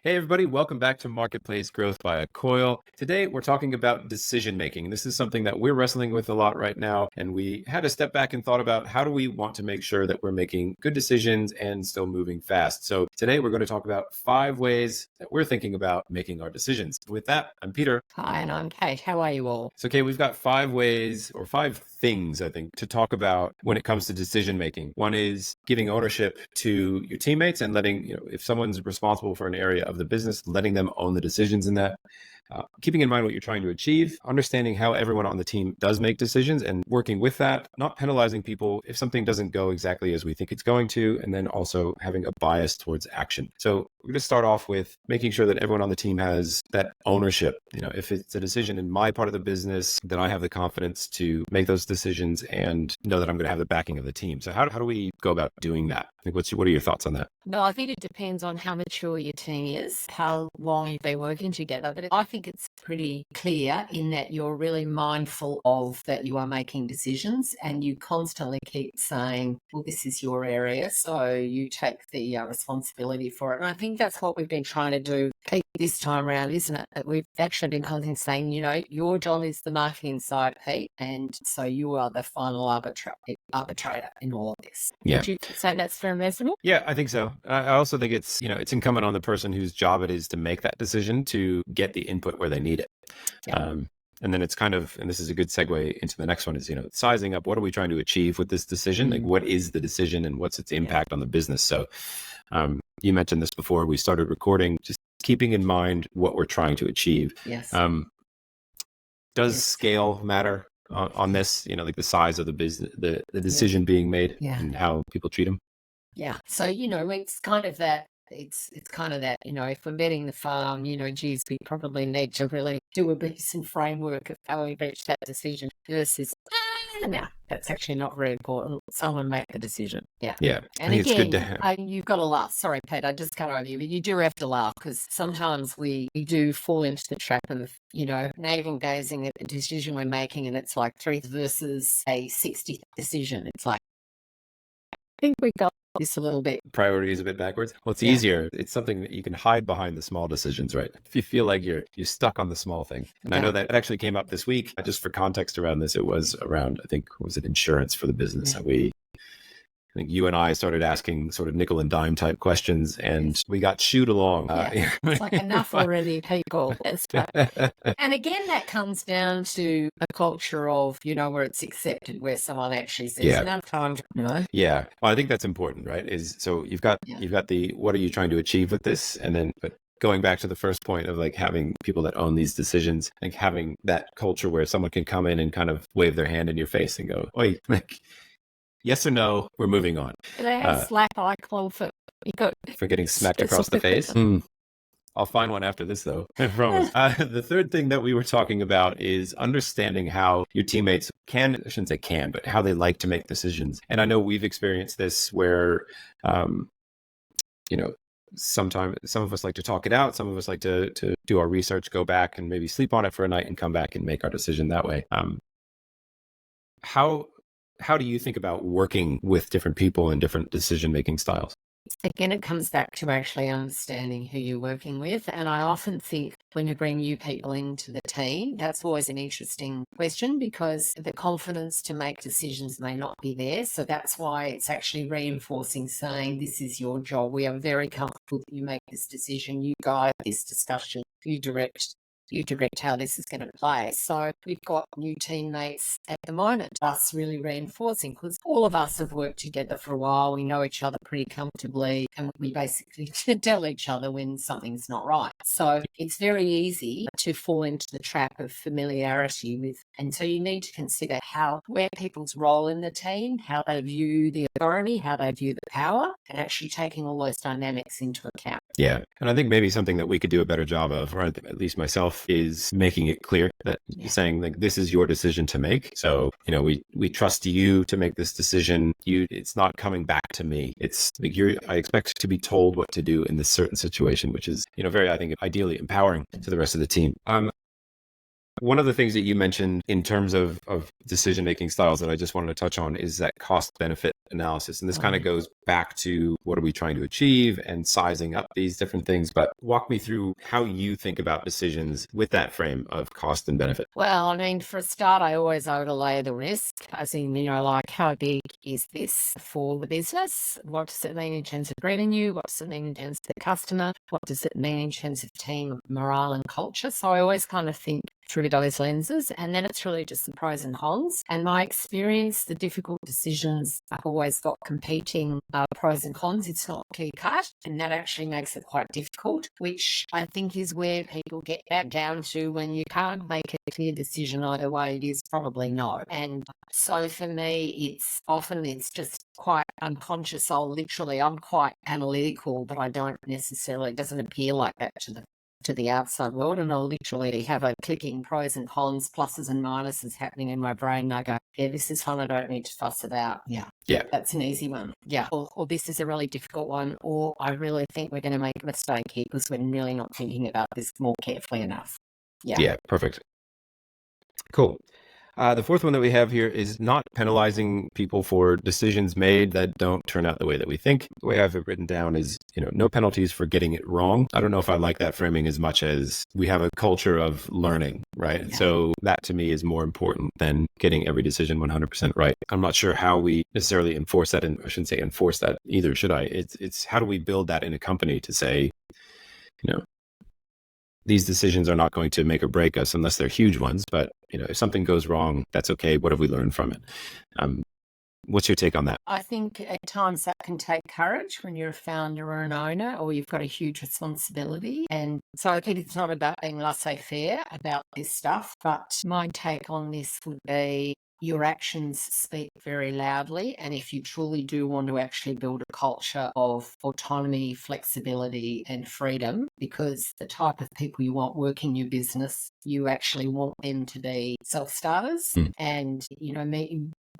Hey everybody, welcome back to Marketplace Growth by Coil. Today we're talking about decision making. This is something that we're wrestling with a lot right now, and we had to step back and thought about how do we want to make sure that we're making good decisions and still moving fast. So today we're going to talk about 5 ways that we're thinking about making our decisions. With that, I'm Peter. Hi, and I'm Kate. How are you all? So, Kate, we've got 5 ways or 5 things, I think, to talk about when it comes to decision making. One is giving ownership to your teammates and letting, if someone's responsible for an area of the business, letting them own the decisions in that. Keeping in mind what you're trying to achieve, understanding how everyone on the team does make decisions and working with that, not penalizing people if something doesn't go exactly as we think it's going to, and then also having a bias towards action. So we're going to start off with making sure that everyone on the team has that ownership. If it's a decision in my part of the business, then I have the confidence to make those decisions and know that I'm going to have the backing of the team. So how do we go about doing that? What are your thoughts on that? No, I think it depends on how mature your team is, how long you've been working together. But I think it's pretty clear in that you're really mindful of that you are making decisions and you constantly keep saying, well, this is your area. So you take the responsibility for it. And I think that's what we've been trying to do this time around, isn't it? That we've actually been constantly saying, your job is the marketing side, Pete. And so you are the final arbitrator in all of this. Yeah. Would you say that's fair and reasonable? Yeah, I think so. I also think it's incumbent on the person whose job it is to make that decision to get the input where they need it. Yeah. And then it's kind of, and this is a good segue into the next one is, sizing up, what are we trying to achieve with this decision? Like, what is the decision and what's its impact on the business? So you mentioned this before we started recording, just keeping in mind what we're trying to achieve. Yes. Does scale matter on this? Like the size of the business, the decision being made and how people treat them? Yeah. So, it's kind of that. It's kind of that, if we're betting the farm, geez, we probably need to really do a decent framework of how we reach that decision versus, no, that's actually not very important. Someone make the decision. Yeah. Yeah. And I think again, it's good to have. you've got to laugh. Sorry, Pete, I just cut over you, but you do have to laugh because sometimes we do fall into the trap of, navel gazing at the decision we're making and it's like 3 versus a 60 decision. It's like, I think we got this a little bit. Priority is a bit backwards. Well, it's easier. It's something that you can hide behind the small decisions, right? If you feel like you're stuck on the small thing. And I know that it actually came up this week. Just for context around this, it was around, I think, was it insurance for the business? I think you and I started asking sort of nickel and dime type questions and we got shooed along. It's like enough already, people. And again, that comes down to a culture of, where it's accepted, where someone actually says, enough time, Yeah. Well, I think that's important, right? So you've got the, what are you trying to achieve with this? And then, but going back to the first point of like having people that own these decisions, like having that culture where someone can come in and kind of wave their hand in your face and go, oi, like, yes or no, we're moving on. Slap eye claw for getting smacked across the face. I'll find one after this, though. I promise. The third thing that we were talking about is understanding how your teammates I shouldn't say can, but how they like to make decisions. And I know we've experienced this where, sometimes some of us like to talk it out. Some of us like to do our research, go back and maybe sleep on it for a night and come back and make our decision that way. How do you think about working with different people and different decision-making styles? Again, it comes back to actually understanding who you're working with. And I often think when you bring new people into the team, that's always an interesting question because the confidence to make decisions may not be there. So that's why it's actually reinforcing saying, this is your job. We are very comfortable that you make this decision. You guide this discussion. You direct how this is going to play. So we've got new teammates at the moment, us really reinforcing because all of us have worked together for a while. We know each other pretty comfortably and we basically tell each other when something's not right. So it's very easy to fall into the trap of familiarity with, and so you need to consider where people's role in the team, how they view the authority, how they view the power, and actually taking all those dynamics into account. Yeah. And I think maybe something that we could do a better job of, or at least myself, is making it clear that saying like, this is your decision to make. So, we trust you to make this decision. It's not coming back to me. It's like I expect to be told what to do in this certain situation, which is, very, I think, ideally empowering to the rest of the team. One of the things that you mentioned in terms of decision-making styles that I just wanted to touch on is that cost-benefit analysis. And this kind of goes back to what are we trying to achieve and sizing up these different things. But walk me through how you think about decisions with that frame of cost and benefit. Well, I mean, for a start, I always overlay the risk, as in, like how big is this for the business? What does it mean in terms of revenue? What does it mean in terms of the customer? What does it mean in terms of team morale and culture? So I always kind of think through those lenses, and then it's really just the pros and cons. And my experience, the difficult decisions, I've always got competing pros and cons. It's not clear cut, and that actually makes it quite difficult, which I think is where people get back down to when you can't make a clear decision either way. It is probably no. And so for me, it's just quite unconscious. I'm quite analytical, but I don't necessarily, it doesn't appear like that to the outside world, and I'll literally have a clicking pros and cons, pluses and minuses happening in my brain, and I go, yeah, this is one I don't need to fuss about. Yeah. That's an easy one. Yeah. Or this is a really difficult one, or I really think we're going to make a mistake here because we're really not thinking about this more carefully enough. Yeah, perfect. Cool. The fourth one that we have here is not penalizing people for decisions made that don't turn out the way that we think. The way I have it written down is, no penalties for getting it wrong. I don't know if I like that framing as much as we have a culture of learning, right? Yeah. So that to me is more important than getting every decision 100% right. I'm not sure how we necessarily enforce that, and I shouldn't say enforce that either, should I? It's how do we build that in a company to say, these decisions are not going to make or break us unless they're huge ones. But, if something goes wrong, that's okay. What have we learned from it? What's your take on that? I think at times that can take courage when you're a founder or an owner, or you've got a huge responsibility. And so I think it's not about being laissez-faire about this stuff, but my take on this would be your actions speak very loudly. And if you truly do want to actually build a culture of autonomy, flexibility, and freedom, because the type of people you want working your business, you actually want them to be self-starters and,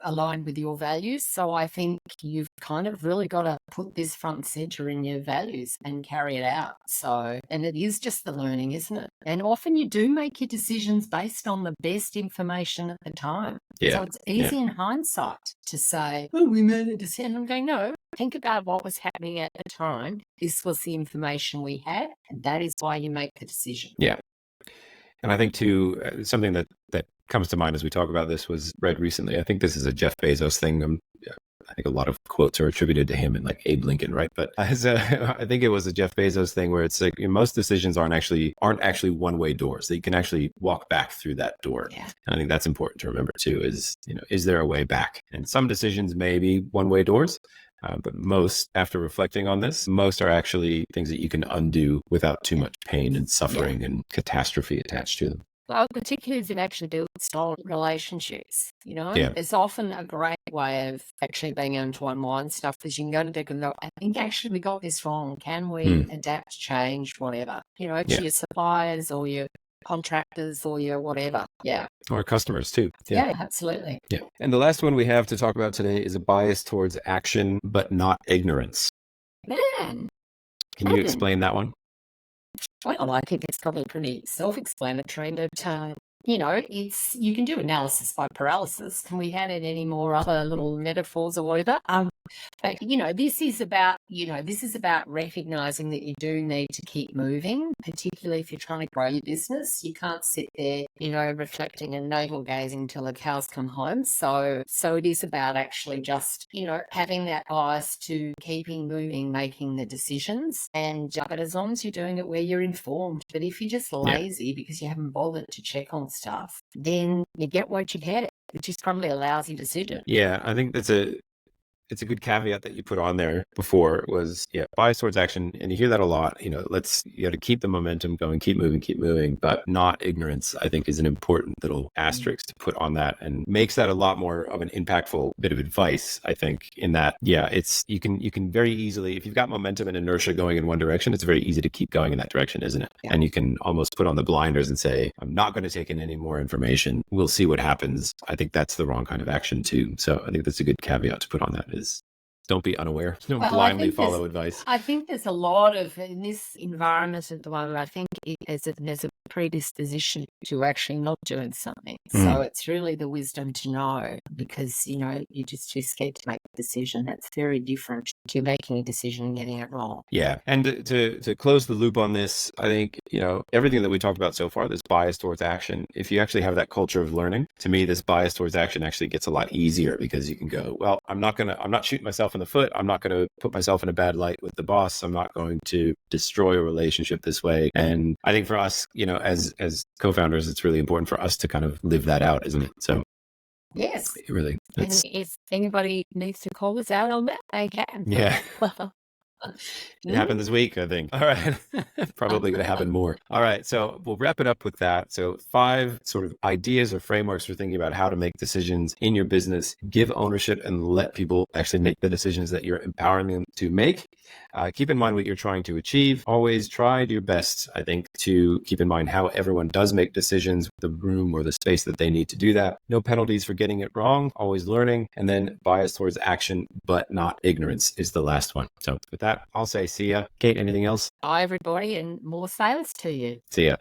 aligned with your values. So I think you've kind of really got to put this front and center in your values and carry it out. So, and it is just the learning, isn't it? And often you do make your decisions based on the best information at the time. Yeah. So it's easy in hindsight to say, oh, we made a decision. I'm going, no, think about what was happening at the time. This was the information we had, and that is why you make the decision. Yeah. And I think too, something that comes to mind as we talk about this was read recently. I think this is a Jeff Bezos thing. I think a lot of quotes are attributed to him and like Abe Lincoln, right? But I think it was a Jeff Bezos thing where it's like most decisions aren't actually one-way doors. That you can actually walk back through that door. Yeah. And I think that's important to remember too. Is there a way back? And some decisions may be one-way doors. But most, after reflecting on this, most are actually things that you can undo without too much pain and suffering and catastrophe attached to them. Well, particularly if it actually builds strong relationships, It's often a great way of actually being able to unwind stuff, because you can go to deck and go, I think actually we got this wrong. Can we adapt, change, whatever, to your suppliers or your contractors or your whatever. Yeah. Or customers too. Yeah, absolutely. Yeah. And the last one we have to talk about today is a bias towards action, but not ignorance. Man. Can you explain that one? Well, I think it's probably pretty self-explanatory, but, you can do analysis by paralysis. Can we add in any more other little metaphors or whatever? But, this is about recognizing that you do need to keep moving, particularly if you're trying to grow your business. You can't sit there, reflecting and navel gazing until the cows come home. So it is about actually just, having that bias to keeping moving, making the decisions. And but as long as you're doing it where you're informed. But if you're just lazy because you haven't bothered to check on stuff, then you get what you get, which is probably a lousy decision. Yeah, I think it's a good caveat that you put on there before was, bias towards action. And you hear that a lot, you got to keep the momentum going, keep moving, but not ignorance, I think is an important little asterisk to put on that, and makes that a lot more of an impactful bit of advice, I think, in that, you can very easily, if you've got momentum and inertia going in one direction, it's very easy to keep going in that direction, isn't it? Yeah. And you can almost put on the blinders and say, I'm not going to take in any more information. We'll see what happens. I think that's the wrong kind of action too. So I think that's a good caveat to put on that is, Don't be unaware. Don't Well, blindly follow advice. I think there's a lot of, in this environment at the moment, I think there's a predisposition to actually not doing something. So it's really the wisdom to know, because, you're just too scared to make a decision. That's very different to making a decision and getting it wrong. Yeah. And to close the loop on this, I think, everything that we talked about so far, this bias towards action, if you actually have that culture of learning, to me, this bias towards action actually gets a lot easier, because you can go, well, I'm not shooting myself in the foot. I'm not going to put myself in a bad light with the boss. I'm not going to destroy a relationship this way. And I think for us, as co-founders, it's really important for us to kind of live that out, isn't it? So yes, really, and if anybody needs to call us out on that, they can. Yeah. It happened this week, I think. All right. Probably going to happen more. All right. So we'll wrap it up with that. So 5 sort of ideas or frameworks for thinking about how to make decisions in your business. Give ownership and let people actually make the decisions that you're empowering them to make. Keep in mind what you're trying to achieve. Always try your best, I think, to keep in mind how everyone does make decisions, the room or the space that they need to do that. No penalties for getting it wrong, always learning. And then bias towards action, but not ignorance is the last one. So with that, I'll say see ya. Kate, anything else? Bye, everybody, and more sales to you. See ya.